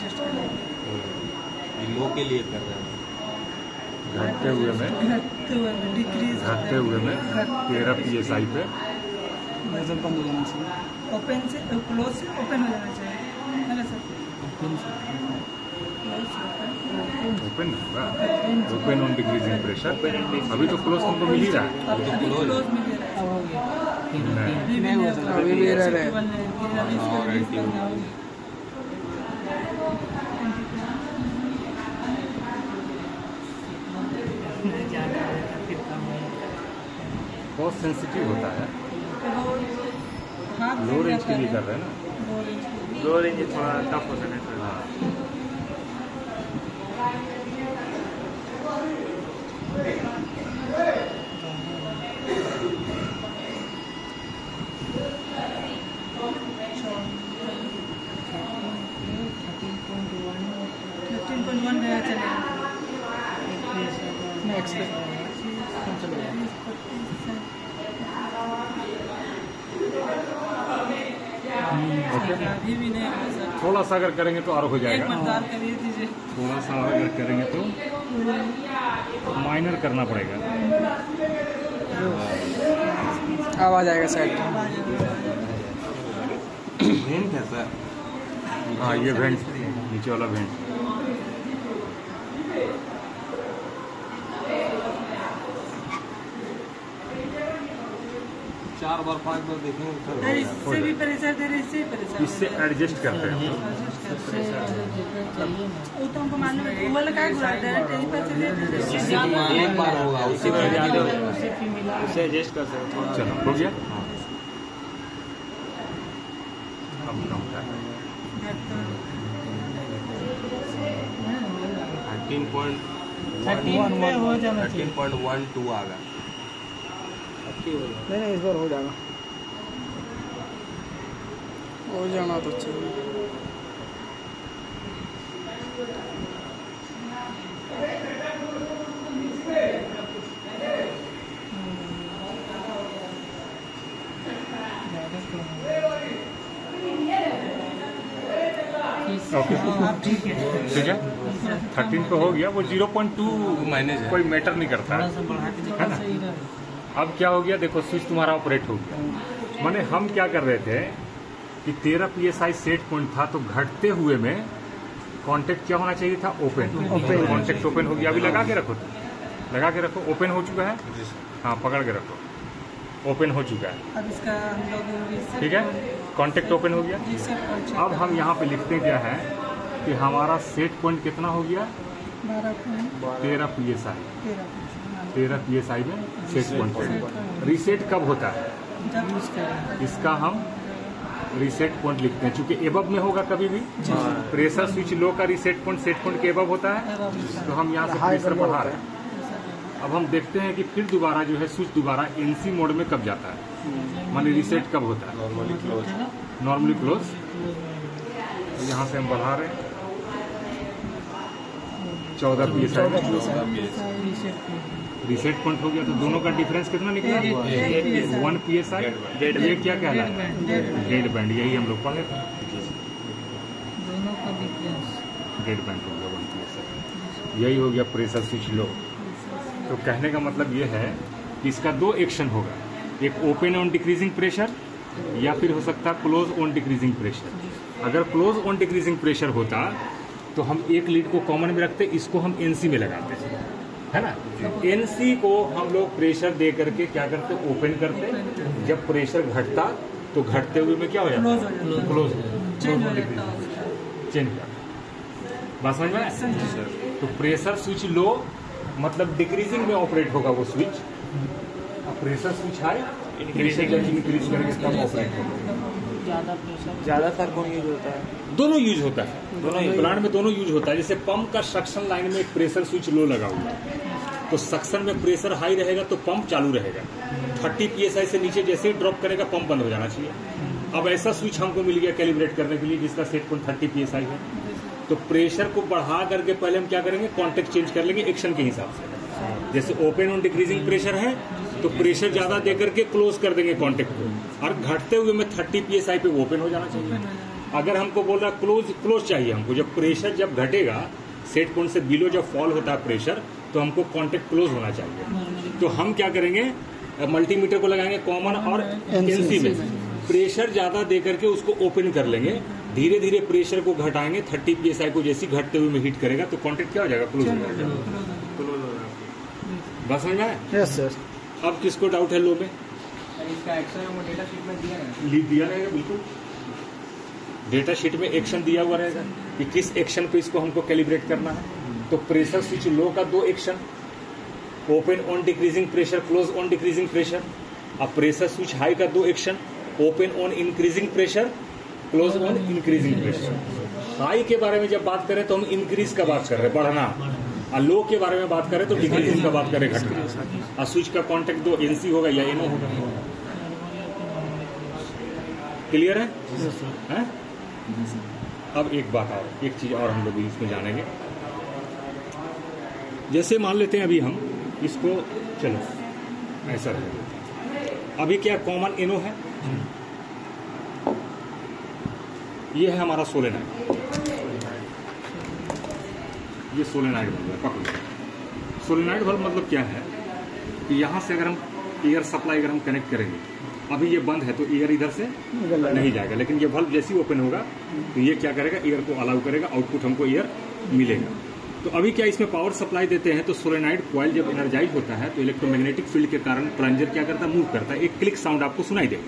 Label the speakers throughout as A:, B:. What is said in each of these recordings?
A: Adjust कर लेंगे।
B: लो के लिए कर रहे हैं,
C: घटते हुए में
A: डिक्रीज
C: 13 PSI पे
A: वजन कम हो जाना चाहिए। ओपन से क्लोज से ओपन हो जाना चाहिए, है ना सर?
C: ओपन होगा, ओपन ऑन डिक्रीजिंग प्रेशर। अभी तो क्लोज तुमको मिल ही रहा है।
A: अभी क्लोज मिल रहा है।
D: अब हो गया,
A: नहीं हो रहा,
D: अभी भी एरर है।
C: बहुत सेंसिटिव होता है। लो रेंज के लिए कर रहे हैं ना।
D: लो रेंज थोड़ा टफ होता है।
C: हाँ,
A: अभी भी नहीं है सर।
C: थोड़ा सा अगर करेंगे तो और हो
A: एक
C: जाएगा।
A: मतदान करिए दीजिए।
C: थोड़ा सा अगर करेंगे तो माइनर करना पड़ेगा।
D: अब आ जाएगा साइड।
B: वेंट है सर।
C: हाँ, ये वेंट, नीचे वाला वेंट।
B: चार बार 5 बार देखेंगे
A: सर
B: सर।
A: इससे भी प्रेशर दे रहे, इससे भी प्रेशर
C: इससे एडजस्ट करते हैं।
A: वो तो हमको मालूम है। वो लगा घुराते हैं, कहीं पर से दे
B: एक बार होगा, उसी में ज्यादा होगा।
D: उसे एडजस्ट कर सकते हो।
C: चलो, हो गया। अब कम कर
B: 13.1
A: हो जाना
B: 13.12 आ गया।
D: नहीं इस बार हो जाएगा। हो जाना तो चाहिए।
C: ओके,
A: ठीक है।
C: ठीक है। 13 पे हो गया। वो 0.2
B: मैनेज है।
C: कोई मैटर नहीं करता है ना। अब क्या हो गया, देखो स्विच तुम्हारा ऑपरेट हो गया। माने हम क्या कर रहे थे कि 13 PSI सेट पॉइंट था, तो घटते हुए में कांटेक्ट क्या होना चाहिए था? ओपन। कांटेक्ट ओपन हो गया। अभी लगा के रखो, लगा के रखो। ओपन हो चुका है। हाँ, पकड़ के रखो। ओपन हो चुका है।
A: अब इसका हम लोग
C: ठीक है, कांटेक्ट ओपन हो गया। अब हम यहाँ पे लिखते क्या है कि हमारा सेट पॉइंट कितना हो गया? 13 PSI। 13 PSI में सेट पॉइंट। रीसेट कब होता है? इसका हम रीसेट पॉइंट लिखते हैं, चूंकि एबव में होगा कभी भी। प्रेशर स्विच लो का रीसेट पॉइंट सेट पॉइंट के एबव होता है, तो हम यहाँ से प्रेशर बढ़ा रहे हैं। अब हम देखते हैं कि फिर दोबारा जो है स्विच दोबारा NC मोड में कब जाता है, माने रीसेट कब होता है? Normally close. यहाँ से हम बढ़ा रहे हैं 14 PSI रीसेट पॉइंट हो गया। तो दोनों का डिफरेंस कितना निकला? 1 PSI। ये क्या कहला है? Dead band. यही हम लोग पढ़े थे।
A: दोनों का डिफरेंस
C: डेड बैंड हो गया 1 PSI। यही हो गया प्रेशर स्विच लो। तो कहने का मतलब ये है कि इसका दो एक्शन होगा, एक ओपन ऑन डिक्रीजिंग प्रेशर या फिर हो सकता है क्लोज ऑन डिक्रीजिंग प्रेशर। अगर क्लोज ऑन डिक्रीजिंग प्रेशर होता तो हम एक लीड को कॉमन में रखते, इसको हम NC में लगाते, है ना। NC को हम लोग प्रेशर दे करके क्या करते? ओपन करते। जब प्रेशर घटता तो घटते हुए में क्या हो जाता? क्लोज चेंज कर। बात समझ में आया? तो प्रेशर स्विच लो मतलब डिक्रीजिंग में ऑपरेट होगा वो स्विच। अब प्रेशर स्विच हाई, प्रेशर जब इंक्रीज करेंगे तब ऑपरेट होगा।
D: ज्यादा सर कौन यूज होता है?
C: दोनों यूज होता है, दोनों प्लांट में दोनों यूज होता है। जैसे पंप का सक्शन लाइन में एक प्रेशर स्विच लो लगा हुआ है, तो सक्शन में प्रेशर हाई रहेगा तो पंप चालू रहेगा। 30 PSI से नीचे जैसे ही ड्रॉप करेगा पंप बंद हो जाना चाहिए। अब ऐसा स्विच हमको मिल गया कैलिब्रेट करने के लिए जिसका सेट पॉइंट 30 PSI है। तो प्रेशर को बढ़ा करके पहले हम क्या करेंगे? कॉन्टेक्ट चेंज कर लेंगे एक्शन के हिसाब से। जैसे ओपन ऑन डिक्रीजिंग प्रेशर है तो प्रेशर ज्यादा देकर के क्लोज कर देंगे कॉन्टेक्ट को, और घटते हुए में 30 PSI पे ओपन हो जाना चाहिए। अगर हमको बोल रहा क्लोज चाहिए हमको, जब प्रेशर जब घटेगा सेट पॉइंट से बिलो जब फॉल होता है प्रेशर, तो हमको कांटेक्ट क्लोज होना चाहिए। तो हम क्या करेंगे, मल्टीमीटर को लगाएंगे कॉमन और एनसी में, प्रेशर ज्यादा दे करके उसको ओपन कर लेंगे, धीरे धीरे प्रेशर को घटाएंगे, 30 psi को जैसी घटते हुए में हीट करेगा तो कांटेक्ट क्या हो जाएगा, क्लोज हो जाएगा। बस समझ में आया?
D: Yes sir.
C: अब किसको डाउट है लो में?
D: इसका एक्शन वो डेटा शीट में दिया है,
C: दिया रहेगा बिल्कुल, डेटा शीट में एक्शन दिया हुआ रहेगा कि किस एक्शन पे इसको हमको कैलिब्रेट करना है। तो प्रेशर स्विच लो का 2 action, open on decreasing pressure, close on decreasing pressure. अब प्रेशर स्विच हाई का 2 action, open on increasing pressure, close on increasing pressure. High के बारे में जब बात करें तो हम इंक्रीज का बात कर रहे हैं, बढ़ना, और लो के बारे में बात करें तो डिक्रीजिंग का बात करें, घटना। और स्विच का कॉन्टेक्ट 2 एनसी होगा या एनओ होगा। क्लियर है? अब एक बात और, एक चीज और हम लोग इसमें जानेंगे। जैसे मान लेते हैं अभी हम इसको, चलो ऐसा है, अभी क्या कॉमन एनओ है, ये है हमारा सोलेनाइड, ये सोलेनाइड बल्ब है, पकड़ो। सोलेनाइड बल्ब मतलब क्या है कि यहां से अगर हम एयर सप्लाई अगर हम कनेक्ट करेंगे, अभी ये बंद है तो एयर इधर से नहीं जाएगा, लेकिन ये बल्ब जैसे ही ओपन होगा तो ये क्या करेगा, एयर को अलाउ करेगा, आउटपुट हमको एयर मिलेगा। तो अभी क्या इसमें पावर सप्लाई देते हैं, तो सोलेनाइड कॉइल जब एनर्जाइज होता है तो इलेक्ट्रोमैग्नेटिक फील्ड के कारण प्लंजर क्या करता है, मूव करता है, एक क्लिक साउंड आपको सुनाई देगा।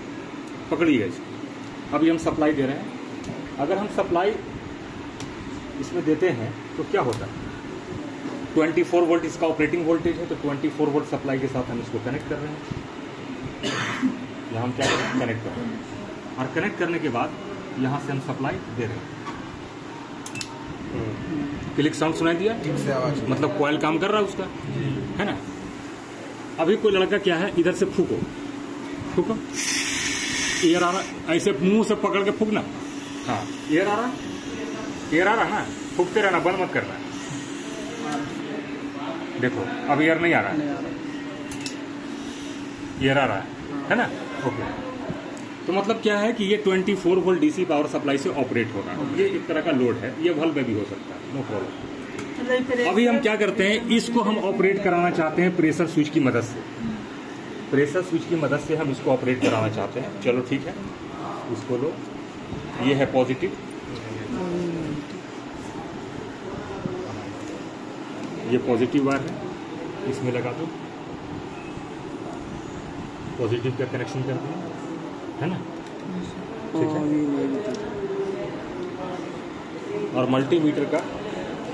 C: पकड़िएगा इसको। अभी हम सप्लाई दे रहे हैं, अगर हम सप्लाई इसमें देते हैं तो क्या होता है, 24 वोल्ट इसका ऑपरेटिंग वोल्टेज है, तो 24 वोल्ट सप्लाई के साथ हम इसको कनेक्ट कर रहे हैं। यहाँ हम क्या कर रहे हैं, कनेक्ट कर रहे हैं, और कनेक्ट करने के बाद यहाँ से हम सप्लाई दे रहे हैं। क्लिक साउंड सुनाई दिया, मतलब कॉइल काम कर रहा है उसका, है ना। अभी कोई लड़का क्या है, इधर से फूको, फूको, एयर आ रहा, ऐसे मुंह से पकड़ के फूकना, हाँ एयर आ रहा, एयर आ रहा ना, फूकते रहना, बंद मत करना। देखो अब एयर नहीं आ रहा है, एयर आ रहा है ना, ओके। तो मतलब क्या है कि ये 24 वोल्ट डीसी पावर सप्लाई से ऑपरेट होगा, ये एक तरह का लोड है, ये बल्ब में भी हो सकता है, नो प्रॉब्लम। अभी हम क्या करते हैं, इसको हम ऑपरेट कराना चाहते हैं प्रेशर स्विच की मदद से, प्रेशर स्विच की मदद से हम इसको ऑपरेट कराना चाहते हैं। चलो ठीक है, इसको लो, ये है पॉजिटिव, ये पॉजिटिव वायर है, इसमें लगा दो, पॉजिटिव का कनेक्शन करते हैं, है ना, ठीक है। और मल्टीमीटर का,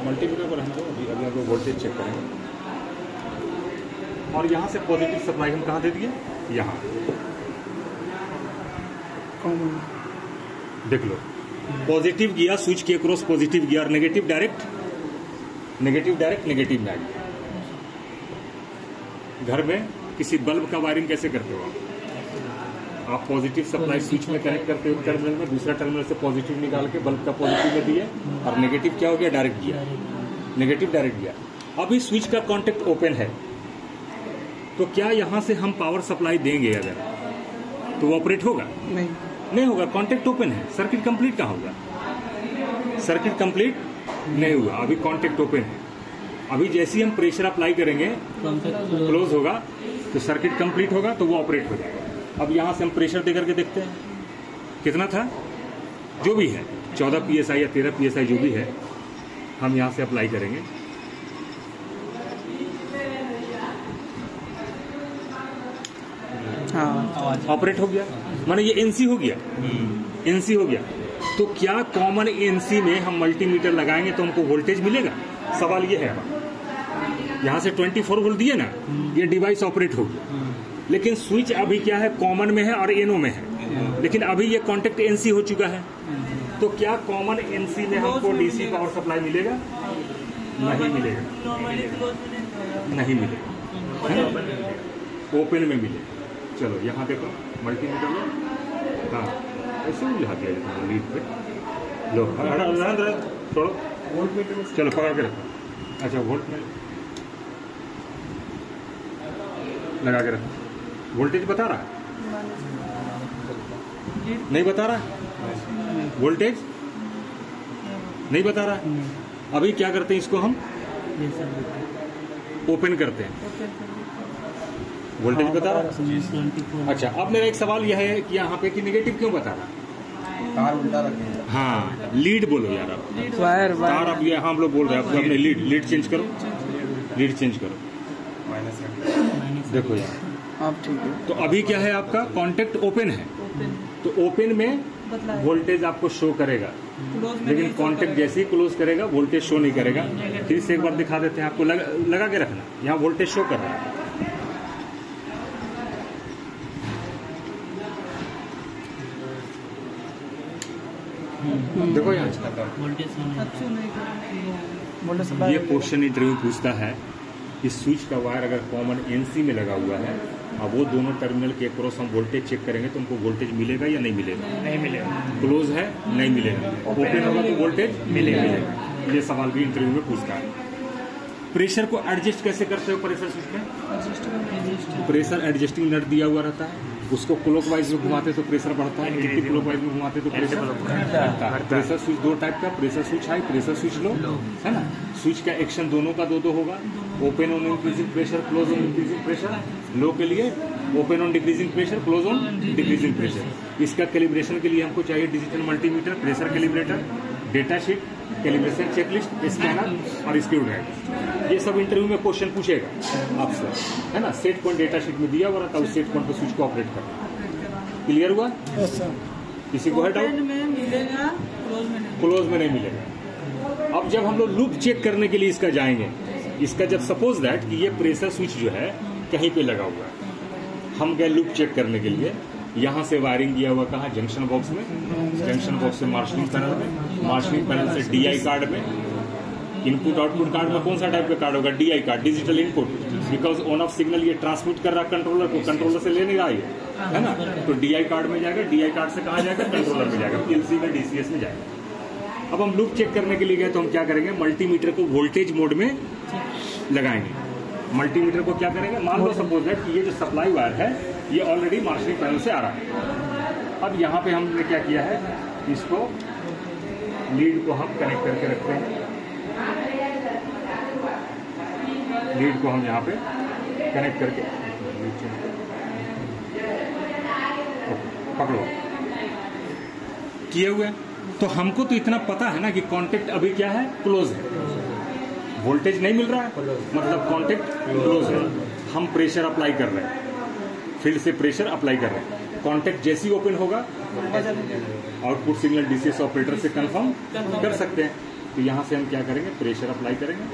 C: मल्टीमीटर पर हम अभी हम लोग वोल्टेज चेक करेंगे, और यहाँ से पॉजिटिव सप्लाई हम कहाँ दे दिए, यहाँ देख लो, पॉजिटिव गया स्विच के क्रॉस, पॉजिटिव गया, और negative direct, negative direct, negative में आ गया। घर में किसी बल्ब का वायरिंग कैसे करते हो आप पॉजिटिव सप्लाई स्विच में कनेक्ट करते हो टर्मिनल में, दूसरा टर्मिनल से पॉजिटिव निकाल के बल्ब का पॉजिटिव में दिए, और नेगेटिव क्या हो गया, डायरेक्ट गया, नेगेटिव डायरेक्ट गया। अब इस स्विच का कॉन्टेक्ट ओपन है, तो क्या यहां से हम पावर सप्लाई देंगे अगर, तो वो ऑपरेट होगा, नहीं होगा, कॉन्टेक्ट ओपन है। सर्किट कंप्लीट कहाँ होगा, सर्किट कंप्लीट नहीं हुआ, अभी कॉन्टेक्ट ओपन है। अभी जैसे ही हम प्रेशर अप्लाई करेंगे क्लोज होगा, तो सर्किट कंप्लीट होगा, तो वो ऑपरेट हो जाएगा। अब यहां से हम प्रेशर दे करके देखते हैं कितना था, जो भी है 14 psi या 13 psi जो भी है, हम यहां से अप्लाई करेंगे। हाँ, ऑपरेट हो गया, माने ये एनसी हो गया, एनसी हो गया। तो क्या कॉमन एनसी में हम मल्टीमीटर लगाएंगे तो हमको वोल्टेज मिलेगा, सवाल ये है। यहां से 24 वोल्ट दिए ना, ये डिवाइस ऑपरेट होगी, लेकिन स्विच अभी क्या है, कॉमन में है और एनओ में है, लेकिन अभी ये कॉन्टेक्ट एनसी हो चुका है। तो क्या कॉमन एनसी में हमको डीसी पावर सप्लाई मिलेगा, नहीं मिलेगा, नहीं मिलेगा, है ना, ओपन में मिलेगा। चलो यहाँ देखो मल्टीमीटर लो, हाँ ऐसे उलझा दिया जाता है लीड पे, लो थोड़ा वोल्ट मीटर, चलो पकड़ के रखो, अच्छा वोल्ट में लगा के रखो, वोल्टेज बता रहा है, नहीं बता रहा, वोल्टेज नहीं बता रहा। अभी क्या करते हैं, इसको हम ओपन करते हैं, वोल्टेज बता रहा। अच्छा, अब मेरा एक सवाल यह है कि यहाँ पे कि नेगेटिव क्यों बता रहा?
B: तार उल्टा रखे हैं।
C: हाँ, लीड बोलो यार आप।
A: वायर
C: तार अब ये हम लोग बोल रहे हैं, आपको अपने लीड चेंज करो, लीड चेंज करो। देखो यार,
A: आप ठीक है।
C: तो अभी क्या है, आपका कॉन्टेक्ट ओपन है, तो ओपन में वोल्टेज आपको शो करेगा, लेकिन कॉन्टेक्ट जैसे ही क्लोज करेगा वोल्टेज शो नहीं करेगा। फिर से एक बार दिखा देते हैं आपको, लगा के रखना, यहाँ वोल्टेज शो कर रहा है। देखो यहाँ ये क्वेश्चन इंटरव्यू पूछता है कि स्विच का वायर अगर कॉमन एनसी में लगा हुआ है और वो दोनों टर्मिनल के अक्रॉस हम वोल्टेज चेक करेंगे तो हमको वोल्टेज मिलेगा या नहीं मिलेगा?
D: नहीं मिलेगा।
C: क्लोज है, नहीं मिलेगा। ओपन होगा तो वोल्टेज मिलेगा। ये सवाल भी इंटरव्यू में पूछता है। प्रेशर को एडजस्ट कैसे करते हो प्रेशर स्विच में? प्रेशर एडजस्टिंग नट दिया हुआ रहता है, उसको क्लॉकवाइज में घुमाते तो प्रेशर बढ़ता है, एंटी क्लॉकवाइज में घुमाते तो प्रेशर घटता है। प्रेशर स्विच दो टाइप का, pressure switch high, pressure switch low, है ना। स्विच का एक्शन दोनों का दो होगा, open on increasing pressure, close on increasing pressure. Low के लिए open on decreasing pressure, close on decreasing pressure. इसका कैलिब्रेशन के लिए हमको चाहिए digital multimeter, pressure calibrator, data sheet, calibration checklist, scanner और स्क्रू ड्राइवर। ये सब इंटरव्यू में क्वेश्चन पूछेगा आपसे, है ना। सेट पॉइंट डेटा शीट में दिया हुआ रहता है, उस सेट पॉइंट पर स्विच को ऑपरेट करना। क्लियर हुआ? किसी को है डाउट?
A: मिलेगा,
C: क्लोज में नहीं मिलेगा। अब जब हम लोग लूप चेक करने के लिए इसका जाएंगे, इसका जब सपोज दैट कि ये प्रेशर स्विच जो है कहीं पे लगा हुआ है, हम गए लूप चेक करने के लिए, यहाँ से वायरिंग किया हुआ कहाँ? जंक्शन बॉक्स में, जंक्शन बॉक्स से मार्शलिंग पैनल में, मार्शलिंग पैनल से डीआई कार्ड में। इनपुट आउटपुट कार्ड में कौन सा टाइप का कार्ड होगा? DI card, digital input, because on off signal ये ट्रांसमिट कर रहा है कंट्रोलर को, कंट्रोलर से ले नहीं रहा है ना। तो डीआई कार्ड में जाएगा, डीआई कार्ड से कहाँ जाएगा? कंट्रोलर में जाएगा, पीएलसी में, डीसीएस में जाएगा। अब हम लूप चेक करने के लिए गए तो हम क्या करेंगे? मल्टीमीटर को वोल्टेज मोड में लगाएंगे। मल्टीमीटर को क्या करेंगे? मान लो सपोज दैट कि ये जो सप्लाई वायर है ये ऑलरेडी मार्शलिंग पैनल से आ रहा है। अब यहाँ पे हमने क्या किया है, इसको लीड को हम कनेक्ट करके रखते हैं। लीड को हम यहाँ पे कनेक्ट करके पकड़ो किए हुए। तो हमको तो इतना पता है ना कि कांटेक्ट अभी क्या है? क्लोज है, वोल्टेज नहीं मिल रहा है, मतलब कांटेक्ट क्लोज है। हम प्रेशर अप्लाई कर रहे हैं, फील्ड से प्रेशर अप्लाई कर रहे हैं। कांटेक्ट जैसे ही ओपन होगा आउटपुट सिग्नल डीसीएस ऑपरेटर से कंफर्म कर सकते हैं। तो यहाँ से हम क्या करेंगे? प्रेशर अप्लाई करेंगे।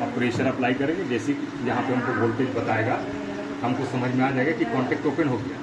C: अब प्रेशर अप्लाई करेंगे, जैसे यहाँ पे हमको वोल्टेज बताएगा, हमको समझ में आ जाएगा कि कांटेक्ट ओपन हो गया।